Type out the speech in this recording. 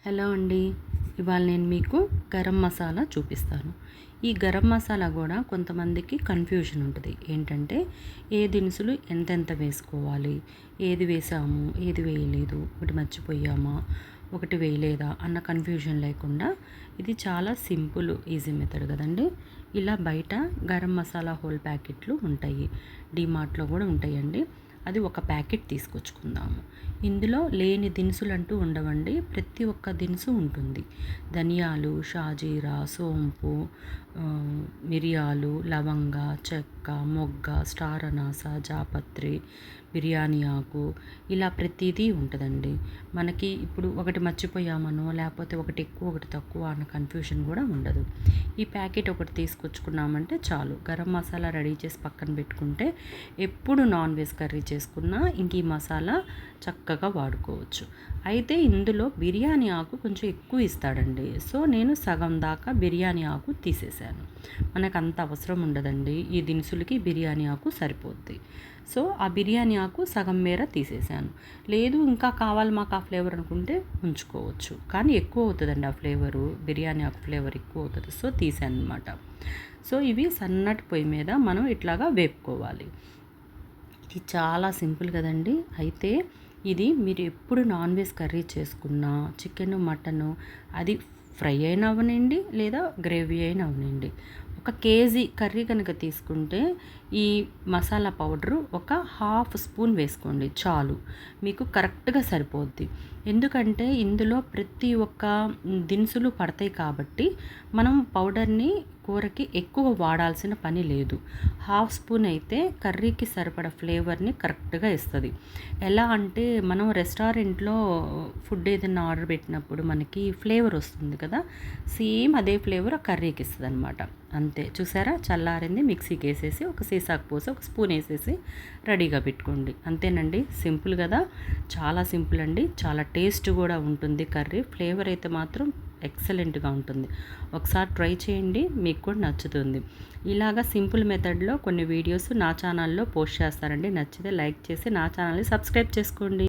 Hello అండి. ఇవాళ నేను మీకు గరం మసాలా చూపిస్తాను. ఈ గరం మసాలా కూడా కొంతమందికి కన్ఫ్యూజన్ ఉంటుంది. ఏంటంటే ఏ దినుసులు ఎంతెంత వేసుకోవాలి, ఏది వేసాము ఏది వేయలేదు, ఒకటి మర్చిపోయామా ఒకటి వేయలేదా అన్న కన్ఫ్యూజన్ లేకుండా ఇది చాలా సింపుల్ ఈజీ మెథడ్ కదండి. ఇలా బయట గరం మసాలా హోల్ ప్యాకెట్లు ఉంటాయి, డీమార్ట్లో కూడా ఉంటాయండి. అది ఒక ప్యాకెట్ తీసుకొచ్చుకుందాము. ఇందులో లేని దినుసులు అంటూ ఉండవండి, ప్రతి ఒక్క దినుసు ఉంటుంది. ధనియాలు, షాజీరా, సోంపు, మిరియాలు, లవంగ, చెక్క, మొగ్గ, స్టార్ అనాస, జాపత్రి, బిర్యానీ ఆకు, ఇలా ప్రతిదీ ఉంటుందండి. మనకి ఇప్పుడు ఒకటి మర్చిపోయామనో లేకపోతే ఒకటి ఎక్కువ ఒకటి తక్కువ అన్న కన్ఫ్యూషన్ కూడా ఉండదు. ఈ ప్యాకెట్ ఒకటి తీసుకొచ్చుకున్నామంటే చాలు. గరం మసాలా రెడీ చేసి పక్కన పెట్టుకుంటే ఎప్పుడు నాన్ వెజ్ కర్రీ చేసుకున్నా ఇంక ఈ మసాలా చక్కగా వాడుకోవచ్చు. అయితే ఇందులో బిర్యానీ ఆకు కొంచెం ఎక్కువ ఇస్తాడండి. సో నేను సగం దాకా బిర్యానీ ఆకు తీసేసాను. మనకు అంత అవసరం ఉండదండి, ఈ దినుసులకి బిర్యానీ ఆకు సరిపోద్ది. సో ఆ బిర్యానీ ఆకు సగం మేర తీసేసాను. లేదు ఇంకా కావాలి మాకు ఆ ఫ్లేవర్ అనుకుంటే ఉంచుకోవచ్చు, కానీ ఎక్కువ అవుతుందండి ఆ ఫ్లేవరు, బిర్యానీ ఆకు ఫ్లేవర్ ఎక్కువ అవుతుంది. సో తీసాను అనమాట. సో ఇవి సన్నటి పొయ్యి మీద మనం ఇట్లాగా వేపుకోవాలి. ఇది చాలా సింపుల్ కదండి. అయితే ఇది మీరు ఎప్పుడు నాన్ వెజ్ కర్రీ చేసుకున్నా, చికెన్ మటను, అది ఫ్రై అయినా అవనండి లేదా గ్రేవీ అయినా అవనండి, ఒక కేజీ కర్రీ కనుక తీసుకుంటే ఈ మసాలా పౌడరు ఒక హాఫ్ స్పూన్ వేసుకోండి చాలు, మీకు కరెక్ట్గా సరిపోద్ది. ఎందుకంటే ఇందులో ప్రతి ఒక్క దినుసులు పడతాయి కాబట్టి మనం పౌడర్ని కూరకి ఎక్కువ వాడాల్సిన పని లేదు. హాఫ్ స్పూన్ అయితే కర్రీకి సరిపడ ఫ్లేవర్ని కరెక్ట్గా ఇస్తుంది. ఎలా అంటే మనం రెస్టారెంట్లో ఫుడ్ ఏదైనా ఆర్డర్ పెట్టినప్పుడు మనకి ఫ్లేవర్ వస్తుంది కదా, సేమ్ అదే ఫ్లేవర్ ఆ కర్రీకి ఇస్తుంది అనమాట. అంతే, చూసారా, చల్లారింది, మిక్సీకి వేసేసి ఒక సీసాకు పోసి ఒక స్పూన్ వేసేసి రెడీగా పెట్టుకోండి. అంతేనండి, సింపుల్ కదా, చాలా సింపుల్ అండి. చాలా టేస్ట్ కూడా ఉంటుంది కర్రీ, ఫ్లేవర్ అయితే మాత్రం ఎక్సలెంట్గా ఉంటుంది. ఒకసారి ట్రై చేయండి, మీకు కూడా నచ్చుతుంది. ఇలాగా సింపుల్ మెథడ్లో కొన్ని వీడియోస్ నా ఛానల్లో పోస్ట్ చేస్తారండి. నచ్చితే లైక్ చేసి నా ఛానల్ని సబ్స్క్రైబ్ చేసుకోండి.